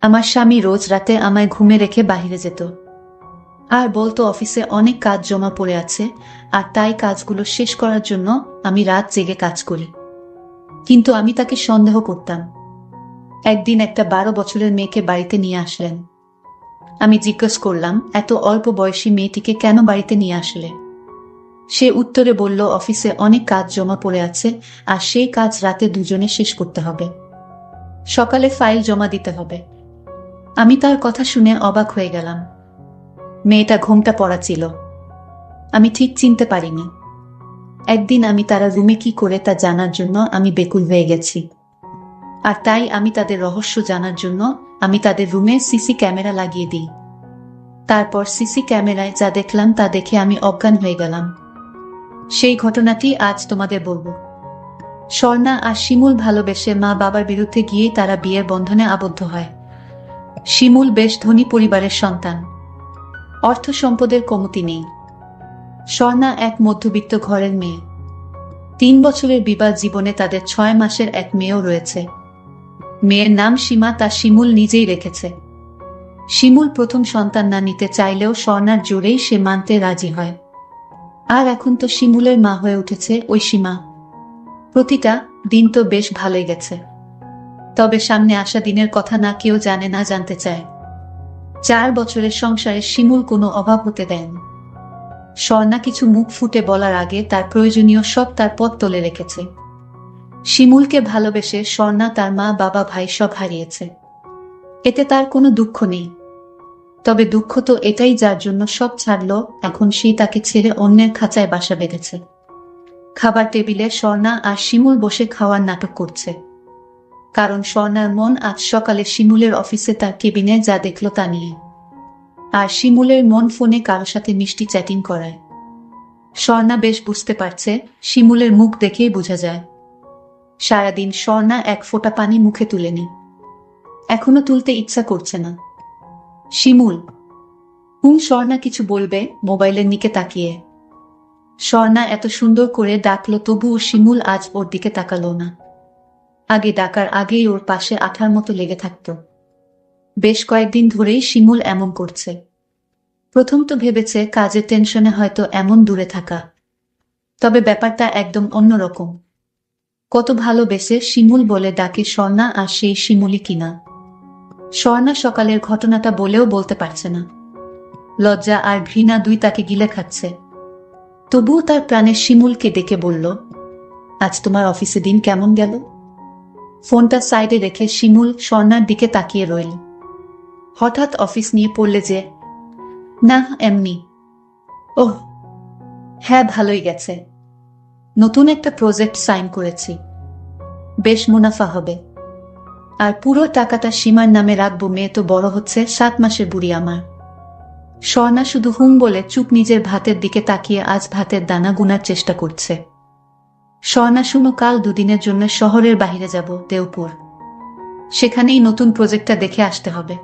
আমার স্বামী রোজ রাতে আমায় ঘুমে রেখে বাহিরে যেত আর বলতো অফিসে অনেক কাজ জমা পড়ে আছে আর তাই কাজগুলো শেষ করার জন্য আমি রাত জেগে কাজ করি। কিন্তু আমি তাকে সন্দেহ করতাম। একদিন একটা 12 বছরের মেয়েকে বাড়িতে নিয়ে আসলেন। আমি জিজ্ঞেস করলাম, এত অল্প বয়সী মেয়েটিকে কেন বাড়িতে নিয়ে আসলে? সে উত্তরে বলল, অফিসে অনেক কাজ জমা পড়ে আছে আর সেই কাজ রাতে দুজনে শেষ করতে হবে। সকালে ফাইল জমা দিতে হবে। আমি তার কথা শুনে অবাক হয়ে গেলাম। মেয়েটা ঘোমটা পরা ছিল। আমি ঠিক চিনতে পারিনি। একদিন আমি তারা রুমে কি করে তা জানার জন্য আমি বেকুল হয়ে গেছি। আর তাই আমি তাদের রহস্য জানার জন্য আমি তাদের রুমে সিসি ক্যামেরা লাগিয়ে দিই। তারপর সিসি ক্যামেরায় যা দেখলাম তা দেখে আমি অজ্ঞান হয়ে গেলাম। সেই ঘটনাটি আজ তোমাদের বলবো। স্বর্ণা আর শিমুল ভালোবেসে মা বাবার বিরুদ্ধে গিয়েই তারা বিয়ের বন্ধনে আবদ্ধ হয়। শিমুল বেশ ধনী পরিবারের সন্তান। অর্থ সম্পদের কমতি নেই। স্বর্ণা এক মধ্যবিত্ত ঘরের মেয়ে। 3 বছরের বিবাহ জীবনে তাদের 6 মাসের এক মেয়েও রয়েছে। মেয়ের নাম সীমা, তা শিমুল নিজেই রেখেছে। শিমুল প্রথম সন্তান না নিতে চাইলেও স্বর্ণার জোরেই সে মানতে রাজি হয়। আর এখন তো শিমুলের মা হয়ে উঠেছে ওই সীমা। প্রতিটা দিন তো বেশ ভালোই গেছে। তবে সামনে আসা দিনের কথা না কেউ জানে না জানতে চায়। 4 বছরের সংসারে শিমুল কোনো অভাব হতে দেয়নি। স্বর্ণা কিছু মুখ ফুটে বলার আগে তার প্রয়োজনীয় সব তার পথ তুলে রেখেছে। শিমুলকে ভালোবেসে স্বর্ণা তার মা বাবা ভাই সব হারিয়েছে। এতে তার কোনো দুঃখ নেই। তবে দুঃখ তো এটাই, যার জন্য সব ছাড়লো এখন সেই তাকে ছেড়ে অন্যের খাঁচায় বাসা বেঁধেছে। খাবার টেবিলে স্বর্ণা আর শিমুল বসে খাওয়ার নাটক করছে। কারণ স্বর্ণার মন আজ সকালে শিমুলের অফিসে তার কেবিনে যা দেখলো তা নিয়ে। আর শিমুলের মন ফোনে কারো সাথে মিষ্টি চ্যাটিং করায়। স্বর্ণা বেশ বুঝতে পারছে, শিমুলের মুখ দেখেই বোঝা যায়। সারাদিন স্বর্ণা এক ফোঁটা পানি মুখে তুলেনি। এখনো তুলতে ইচ্ছা করছে না। শিমুল। স্বর্ণা কিছু বলবে মোবাইলের নিকে তাকিয়ে। স্বর্ণা এত সুন্দর করে ডাকলো তবুও শিমুল আজ ওর দিকে তাকালো না। আগে ডাকার আগেই ওর পাশে আঠার মতো লেগে থাকতো। বেশ কয়েকদিন ধরেই শিমুল এমন করছে। প্রথম তো ভেবেছে কাজের টেনশনে হয়তো এমন দূরে থাকা। তবে ব্যাপারটা একদম অন্যরকম। কত ভালোবেসে শিমুল বলে ডাকে স্বর্ণা, আর সেই শিমুলই কিনা। স্বর্ণা সকালের ঘটনাটা বলেও বলতে পারছে না। লজ্জা আর ঘৃণা দুই তাকে গিলে খাচ্ছে। তবুও তার প্রাণের শিমুলকে ডেকে বলল, আজ তোমার অফিসে দিন কেমন গেল? ফোনটা সাইডে রেখে শিমুল স্বর্ণার দিকে তাকিয়ে রইল। হঠাৎ অফিস নিয়ে পড়লে যে? না, এমনি। ওহ হ্যাঁ, ভালোই গেছে। নতুন একটা প্রজেক্ট সাইন করেছি। বেশ মুনাফা হবে। আর পুরো টাকাটা সীমার নামে রাখবো। মেয়ে তো বড় হচ্ছে, 7 মাসের বুড়ি আমার। স্বর্ণা শুধু হুম বলে চুপ নিজের ভাতের দিকে তাকিয়ে আজ ভাতের দানা গুনার চেষ্টা করছে। স্বর্ণা, শুনো, কাল 2 দিনের জন্য শহরের বাইরে যাব, দেওপুর। সেখানেই নতুন প্রজেক্টটা দেখে আসতে হবে।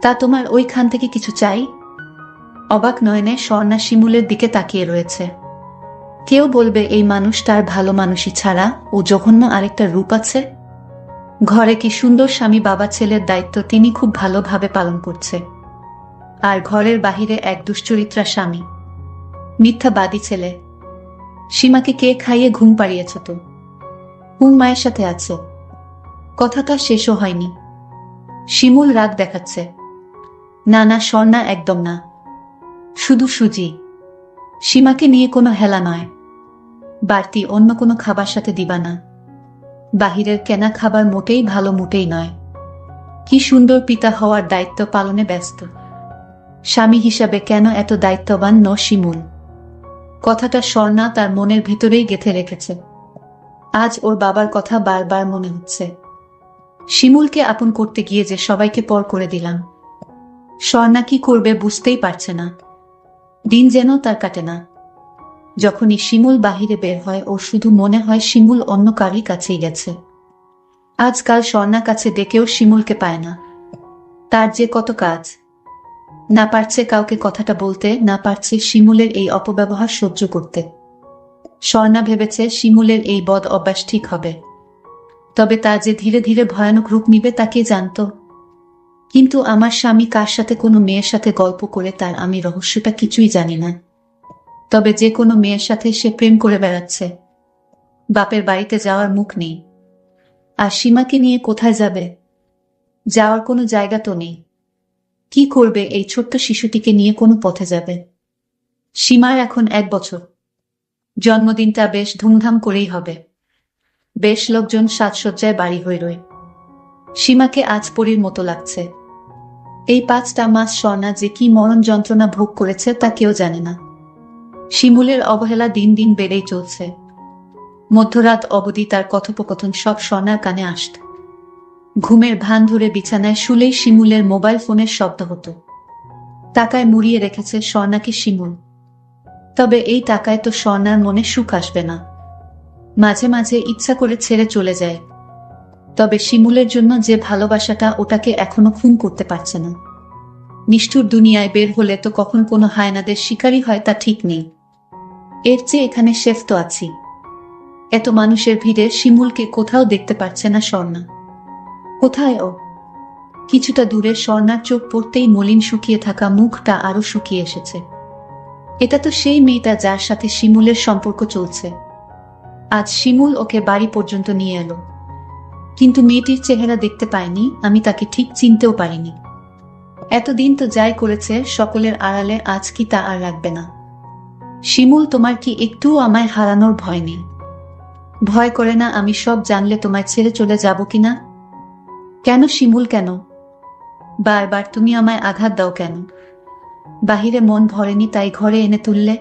তা তোমার ওইখান থেকে কিছু চাই? অবাক নয়নে স্বর্ণা শিমুলের দিকে তাকিয়ে রয়েছে। কেউ বলবে এই মানুষটার ভালো মানুষই ছাড়া ও জঘন্য আরেকটা রূপ আছে। ঘরে কি সুন্দর স্বামী, বাবা ছেলের দায়িত্ব তিনি খুব ভালোভাবে পালন করছে। আর ঘরের বাহিরে এক দুশ্চরিত্রা স্বামী, মিথ্যাবাদী ছেলে। সীমাকে কে খাইয়ে ঘুম পাড়িয়েছ তো? মায়ের সাথে আছে। কথাটা শেষও হয়নি। শিমুল রাগ দেখাচ্ছে। না না স্বর্ণা, একদম না। শুধু সুজি। সীমাকে নিয়ে কোনো হেলা নয়। বাড়তি অন্য কোনো খাবার সাথে দিবা না। বাহিরের কেনা খাবার মোটেই ভালো, মোটেই নয়। কি সুন্দর পিতা হওয়ার দায়িত্ব পালনে ব্যস্ত। স্বামী হিসাবে কেন এত দায়িত্ববান ন শিমুল? কথাটা স্বর্ণা তার মনের ভিতরেই গেঁথে রেখেছে। আজ ওর বাবার কথা বারবার মনে হচ্ছে। শিমুলকে আপন করতে গিয়ে যে সবাইকে পর করে দিলাম। স্বর্ণা কি করবে বুঝতেই পারছে না। দিন যেন তার কাটে না। যখনই শিমুল বাহিরে বের হয় ও শুধু মনে হয় শিমুল অন্য কারোর কাছেই গেছে। আজকাল স্বর্ণা কাছে ডেকেও শিমুলকে পায় না। তার যে কত কাজ। না পারছে কাউকে কথাটা বলতে, না পারছে শিমুলের এই অপব্যবহার সহ্য করতে। স্বর্ণা ভেবেছে শিমুলের এই বদ অভ্যাস ঠিক হবে। তবে তা যে ধীরে ধীরে ভয়ানক রূপ নিবে তা কে জানত। কিন্তু আমার স্বামী কার সাথে কোনো মেয়ের সাথে গল্প করে তার আমি রহস্যটা কিছুই জানি না। তবে যে কোনো মেয়ের সাথে সে প্রেম করে বেড়াচ্ছে। বাপের বাড়িতে যাওয়ার মুখ নেই। আর সীমাকে নিয়ে কোথায় যাবে? যাওয়ার কোনো জায়গা তো নেই। কি করবে এই ছোট্ট শিশুটিকে নিয়ে? কোনো পথে যাবে? সীমার এখন 1 বছর। জন্মদিনটা বেশ ধুমধাম করেই হবে। বেশ লোকজন সাজসজ্জায় বাড়ি হয়ে রয়। সীমাকে আজ পরীর মতো লাগছে। এই 5টা মাস স্বর্ণা যে কি মরণ যন্ত্রণা ভোগ করেছে তা কেউ জানে না। শিমুলের অবহেলা দিন দিন বেড়েই চলছে। মধ্যরাত অবধি তার কথোপকথন সব স্বর্ণার কানে আসত। ঘুমের ভান ধরে বিছানায় শুলেই শিমুলের মোবাইল ফোনের শব্দ হতো। টাকায় মুড়িয়ে রেখেছে স্বর্ণাকে শিমুল। তবে এই টাকায় তো স্বর্ণার মনে সুখ আসবে না। মাঝে মাঝে ইচ্ছা করে ছেড়ে চলে যায়। তবে শিমুলের জন্য যে ভালোবাসাটা, ওটাকে এখনো খুন করতে পারছে না। নিষ্ঠুর দুনিয়ায় বের হলে তো কখন কোনো হায়নাদের শিকারী হয় তা ঠিক নেই। এর চেয়ে এখানে শেফ তো আছি। এত মানুষের ভিড়ে শিমুলকে কোথাও দেখতে পারছে না স্বর্ণা। কোথায় ও? কিছুটা দূরে স্বর্ণার চোখ পড়তেই মলিন শুকিয়ে থাকা মুখটা আরো শুকিয়ে এসেছে। এটা তো সেই মেয়েটা যার সাথে শিমুলের সম্পর্ক চলছে। আজ শিমুল ওকে বাড়ি পর্যন্ত নিয়ে এলো। কিন্তু মেয়েটির চেহারা দেখতে পাইনি, আমি তাকে ঠিক চিনতেও পারিনি। এতদিন তো যাই করেছে সকলের আড়ালে, আজ কি তা আর রাখবে না? শিমুল, তোমার কি একটুও আমায় হারানোর ভয় নেই? ভয় করে না আমি সব জানলে তোমায় ছেড়ে চলে যাব কিনা? কেন শিমুল, কেন বারবার তুমি আমায় আঘাত দাও কেন? বাহিরে মন ভরেনি তাই ঘরে এনে তুললে?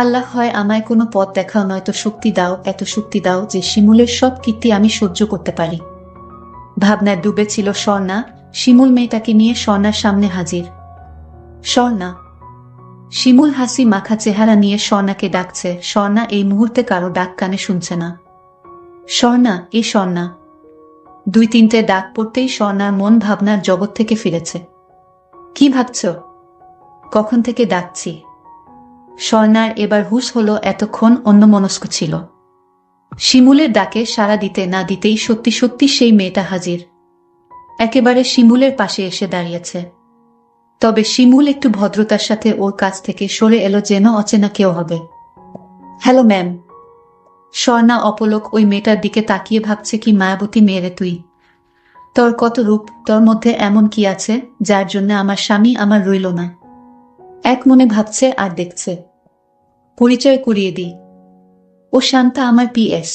আল্লাহ, হয় আমায় কোনো পথ দেখাও, নয়তো শক্তি দাও, এত শক্তি দাও যে শিমুলের সব কীর্তি আমি সহ্য করতে পারি। ভাবনায় ডুবে ছিল স্বর্ণা। শিমুল মেয়েটাকে নিয়ে স্বর্ণার সামনে হাজির। স্বর্ণা। শিমুল হাসি মাখা চেহারা নিয়ে স্বর্ণাকে ডাকছে। স্বর্ণা এই মুহূর্তে কারো ডাক কানে শুনছে না। স্বর্ণা, এই স্বর্ণা। 2-3টে ডাক পড়তেই স্বর্ণার মন ভাবনার জগৎ থেকে ফিরেছে। কি ভাবছ? কখন থেকে ডাকছি? স্বর্ণার এবার হুঁশ হলো, এতক্ষণ অন্যমনস্ক ছিল। শিমুলের ডাকে সাড়া দিতে না দিতেই সত্যি সত্যি সেই মেয়েটা হাজির। একেবারে শিমুলের পাশে এসে দাঁড়িয়েছে। তবে শিমুল একটু ভদ্রতার সাথে ওর কাছ থেকে সরে এলো, যেন অচেনা কেউ হবে। Hello ma'am. স্বর্ণা অপলক ওই মেয়েটার দিকে তাকিয়ে ভাবছে, কি মায়াবতী মেয়েরে তুই! তোর কত রূপ! তোর মধ্যে এমন কি আছে যার জন্য আমার স্বামী আমার রইল না? এক মনে ভাবছে আর দেখছে। পরিচয় করিয়ে দিই, ও শান্তা, আমার PS।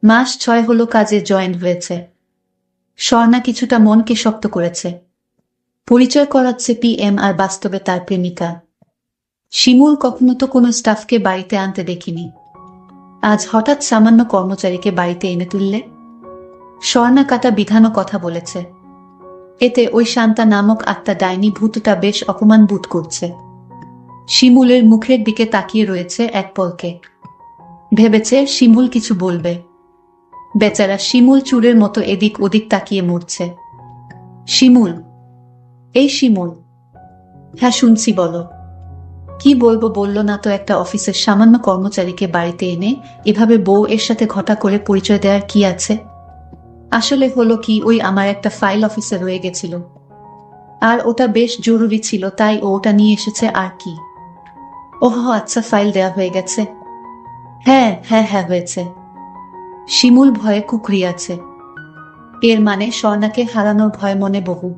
মাস 6 হলো কাজে জয়েন হয়েছে। স্বর্ণা কিছুটা মনকে শক্ত করেছে। পরিচয় করাচ্ছে PM, আর বাস্তবে তার প্রেমিকা। শিমুল কখনো তো কোনো স্টাফকে বাড়িতে আনতে দেখিনি। আজ হঠাৎ সামান্য কর্মচারীকে বাড়িতে এনে তুললে? স্বর্ণা কাটা বিধানও কথা বলেছে। এতে ওই শান্তা নামক আত্মা ডাইনি ভূতটা বেশ অপমান বোধ করছে। শিমুলের মুখের দিকে তাকিয়ে রয়েছে এক পলকে। ভেবেছে শিমুল কিছু বলবে। বেচারা শিমুল চুরের মতো এদিক ওদিক তাকিয়ে মরছে। শিমুল, এই শিমুল। হ্যাঁ শুনছি, বলো। কি বলবো? বলল না তো, একটা অফিসের সামান্য কর্মচারীকে বাড়িতে এনে এভাবে বউ এর সাথে ঘটা করে পরিচয় দেওয়ার কি আছে? আসলে হলো কি, ওই আমার একটা ফাইল অফিসে রয়ে গেছিল, আর ওটা বেশ জরুরি ছিল, তাই ও ওটা নিয়ে এসেছে। আর কি? ওহ আচ্ছা, ফাইল দেয়া হয়ে গেছে। হ্যাঁ হ্যাঁ হ্যাঁ, হয়েছে। শিমুল ভয়ে কুঁকড়িয়াছে। এর মানে স্বর্ণাকে হারানোর ভয় মনে বহু।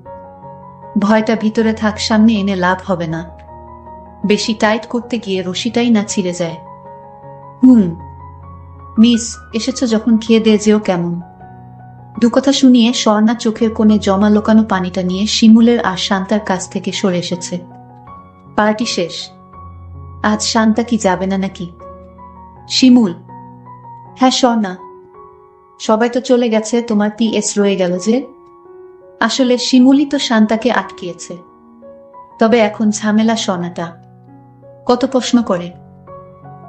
ভয়টা ভিতরে থাক, সামনে এনে লাভ হবে না। বেশি টাইট করতে গিয়ে রশিটাই না ছিঁড়ে যায়। মিস, এসেছ যখন খেয়ে দিয়ে যেও কেমন? দুকথা শুনিয়ে স্বর্ণা চোখের কোণে জমা লোকানো পানিটা নিয়ে শিমুলের আর শান্তার কাছ থেকে সরে এসেছে। পার্টি শেষ। আজ শান্তা কি যাবে না নাকি? শিমুল। হ্যাঁ স্বর্ণা। সবাই তো চলে গেছে, তোমার PS রয়ে গেল যে? আসলে শিমুলই তো শান্তাকে আটকিয়েছে। তবে এখন ঝামেলা স্বর্ণাটা। কত প্রশ্ন করে।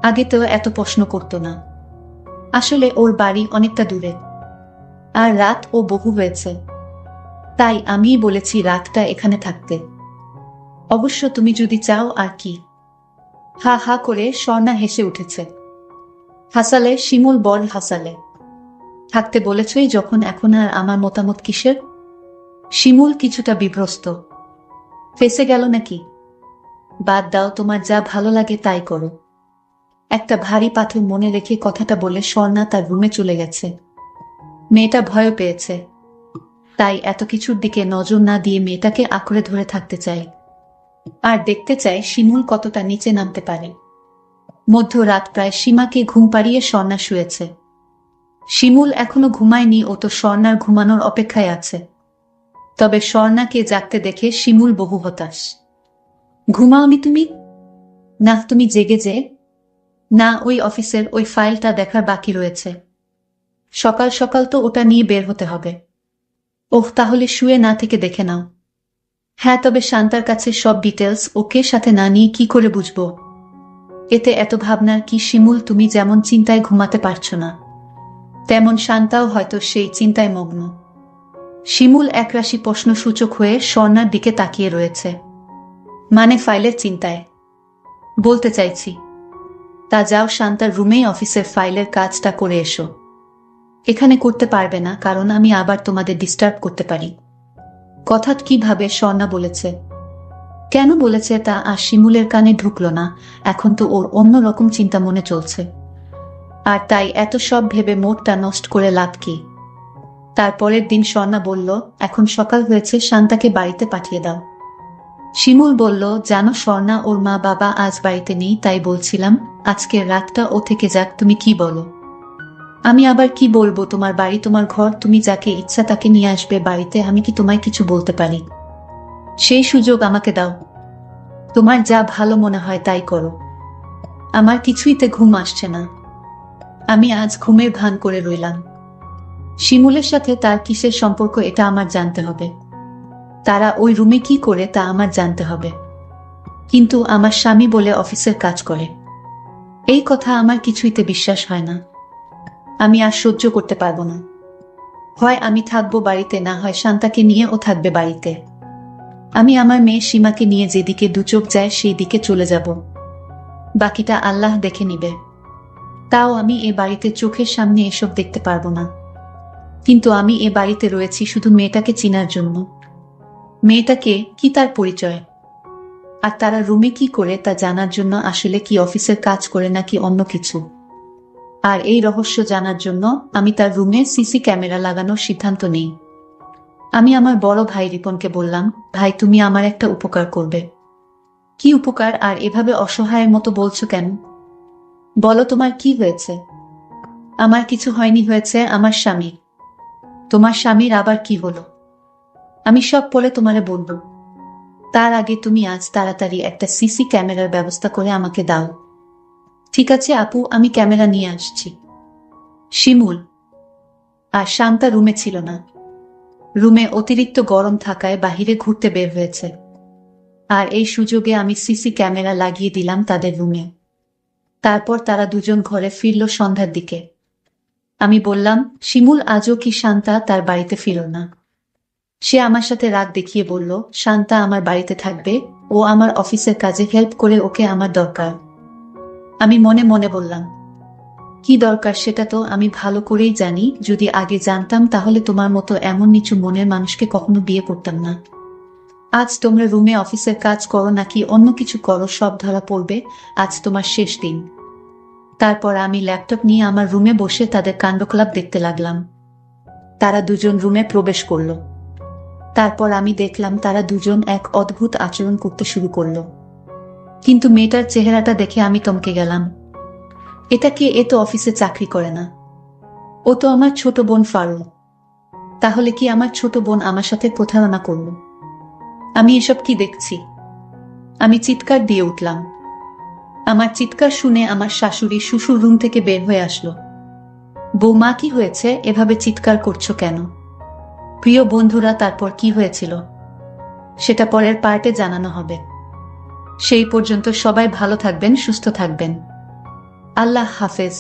আগে তো এত প্রশ্ন করতো না। আসলে ওর বাড়ি অনেকটা দূরে, আর রাত ও বহু হয়েছে, তাই আমিই বলেছি রাতটা এখানে থাকতে। অবশ্য তুমি যদি চাও। আর কি? হা হা করে স্বর্ণা হেসে উঠেছে। হাসালে শিমুল, বল হাসালে। থাকতে বলেছই যখন, এখন আর আমার মতামত কিসের? শিমুল কিছুটা বিভ্রস্ত। ফেঁসে গেল নাকি? বাদ দাও, তোমার যা ভালো লাগে তাই করো। একটা ভারী পাথর মনে রেখে কথাটা বলে স্বর্ণা তার রুমে চলে গেছে। মেয়েটা ভয় পেয়েছে, তাই এত কিছুর দিকে নজর না দিয়ে মেয়েটাকে আঁকড়ে ধরে থাকতে চাই, আর দেখতে চাই শিমুল কতটা নিচে নামতে পারে। মধ্যরাত প্রায়, সীমাকে ঘুম পাড়িয়ে স্বর্ণা শুয়েছে। শিমুল এখনো ঘুমায়নি, ও তো স্বর্ণার ঘুমানোর অপেক্ষায় আছে। তবে স্বর্ণাকে জাগতে দেখে শিমুল বহু হতাশ। ঘুমাওনি তুমি? না, তুমি জেগে যে? না, ওই অফিসের ওই ফাইলটা দেখার বাকি রয়েছে। সকাল সকাল তো ওটা নিয়ে বের হতে হবে। ওহ, তাহলে শুয়ে না থেকে দেখে নাও। হ্যাঁ, তবে শান্তার কাছে সব ডিটেলস ওকে সাথে না নিয়ে কি করে বুঝবো? এতে এত ভাবনার কি শিমুল? তুমি যেমন চিন্তায় ঘুমাতে পারছো না, তেমন শান্তাও হয়তো সেই চিন্তায় মগ্ন। শিমুল একরাশি প্রশ্নসূচক হয়ে স্বর্ণার দিকে তাকিয়ে রয়েছে। মানে ফাইলের চিন্তায়? বলতে চাইছি। তা যাও, শান্তার রুমেই অফিসের ফাইলের কাজটা করে এসো। এখানে করতে পারবে না, কারণ আমি আবার তোমাদের ডিস্টার্ব করতে পারি। কথা কিভাবে স্বর্ণা বলেছে? কেন বলেছে তা আর শিমুলের কানে ঢুকলো না। এখন তো ওর অন্যরকম চিন্তা মনে চলছে, আর তাই এত সব ভেবে মোডটা নষ্ট করে লাভ কি? তারপরের দিন স্বর্ণা বলল, এখন সকাল হয়েছে, শান্তাকে বাড়িতে পাঠিয়ে দাও। শিমুল বলল, জানো স্বর্ণা, ওর মা বাবা আজ বাড়িতে নেই, তাই বলছিলাম আজকের রাতটা ও থেকে যাক। তুমি কি বলো? আমি আবার কি বলবো? তোমার বাড়ি, তোমার ঘর, তুমি যাকে ইচ্ছা তাকে নিয়ে আসবে বাড়িতে। আমি কি তোমায় কিছু বলতে পারি? সেই সুযোগ আমাকে দাও। তোমার যা ভালো মনে হয় তাই করো। আমার কিছুইতে ঘুম আসছে না। আমি আজ ঘুমের ভান করে রইলাম। শিমুলের সাথে তার কিসের সম্পর্ক এটা আমার জানতে হবে। তারা ওই রুমে কি করে তা আমার জানতে হবে। কিন্তু আমার স্বামী বলে অফিসের কাজ করে, এই কথা আমার কিছুইতে বিশ্বাস হয় না। আমি আর সহ্য করতে পারবো না। হয় আমি থাকবো বাড়িতে, না হয় শান্তাকে নিয়ে ও থাকবে বাড়িতে। আমি আমার মেয়ে সীমাকে নিয়ে যেদিকে দুচোখ যায় সেই দিকে চলে যাব। বাকিটা আল্লাহ দেখে নিবে। তাও আমি এ বাড়িতে চোখের সামনে এসব দেখতে পারবো না। কিন্তু আমি এ বাড়িতে রয়েছি শুধু মেয়েটাকে চিনার জন্য। মেয়েটাকে কি, তার পরিচয়। আর তারা রুমে কি করে তা জানার জন্য। আসলে কি অফিসের কাজ করে নাকি অন্য কিছু। আর এই রহস্য জানার জন্য আমি তার রুমে সিসি ক্যামেরা লাগানোর সিদ্ধান্ত নেই। আমি আমার বড় ভাই রিপনকে বললাম, ভাই তুমি আমার একটা উপকার করবে। কি উপকার? আর এভাবে অসহায়ের মতো বলছো কেন? বলো, তোমার কি হয়েছে? আমার কিছু হয়নি, হয়েছে আমার স্বামীর। তোমার স্বামীর আবার কি হলো? আমি সব পরে তোমারে বলবো। তার আগে তুমি আজ তাড়াতাড়ি একটা সিসি ক্যামেরার ব্যবস্থা করে আমাকে দাও। ঠিক আছে আপু, আমি ক্যামেরা নিয়ে আসছি। শিমুল আর শান্তা রুমে ছিল না। রুমে অতিরিক্ত গরম থাকায় বাহিরে ঘুরতে বের হয়েছে। আর এই সুযোগে আমি সিসি ক্যামেরা লাগিয়ে দিলাম তাদের রুমে। তারপর তারা দুজন ঘরে ফিরল সন্ধ্যার দিকে। আমি বললাম, শিমুল আজও কি শান্তা তার বাড়িতে ফিরল না? সে আমার সাথে রাগ দেখিয়ে বলল, শান্তা আমার বাড়িতে থাকবে, ও আমার অফিসের কাজে হেল্প করে, ওকে আমার দরকার। আমি মনে মনে বললাম, কি দরকার সেটা তো আমি ভালো করেই জানি। যদি আগে জানতাম তাহলে তোমার মতো এমন নিচু মনের মানুষকে কখনো বিয়ে করতাম না। আজ তোমরা রুমে অফিসের কাজ করো নাকি অন্য কিছু করো, সব ধরা পড়বে। আজ তোমার শেষ দিন। তারপর আমি ল্যাপটপ নিয়ে আমার রুমে বসে তাদের কাণ্ডকলাপ দেখতে লাগলাম। তারা দুজন রুমে প্রবেশ করলো। তারপর আমি দেখলাম তারা দুজন এক অদ্ভুত আচরণ করতে শুরু করলো। কিন্তু মেয়েটার চেহারাটা দেখে আমি চমকে গেলাম। এটা কে? এ তো অফিসে চাকরি করে না। ও তো আমার ছোট বোন ফারুল। তাহলে কি আমার ছোট বোন আমার সাথে প্রতারণা করলো? আমি এসব কি দেখছি? আমি চিৎকার দিয়ে উঠলাম। আমার চিৎকার শুনে আমার শাশুড়ি শ্বশুর রুম থেকে বের হয়ে আসলো। বৌমা, কি হয়েছে? এভাবে চিৎকার করছো কেন? প্রিয় বন্ধুরা, তারপর কি হয়েছিল সেটা পরের পার্টে জানানো হবে। সেই পর্যন্ত সবাই ভালো থাকবেন, সুস্থ থাকবেন। আল্লাহ হাফেজ।